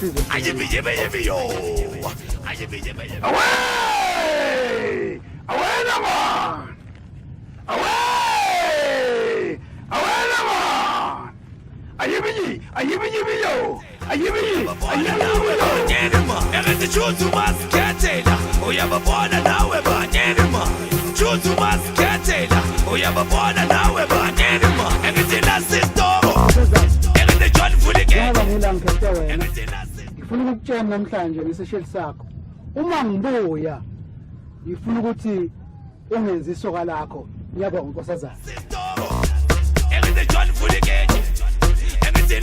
sizwe. Away! Away, man! Away! Away, man! Ayibiji! Ayibiji! Ayibiji! Nyerima, engete chutu masketela, uyababona nawe ba nyerima. Chutu masketela, uyababona nawe ba nyerima. Engete nasistoro, engete John Fulike. Ngoba ngila ngikhethe wena. Ngifuna ukutshela namhlanje ngesesheli sakho. Uma ngibuya, ngifuna ukuthi ungenzi isoka lakho. Ngiyabonga nkosazana. Engete John Fulike. Engete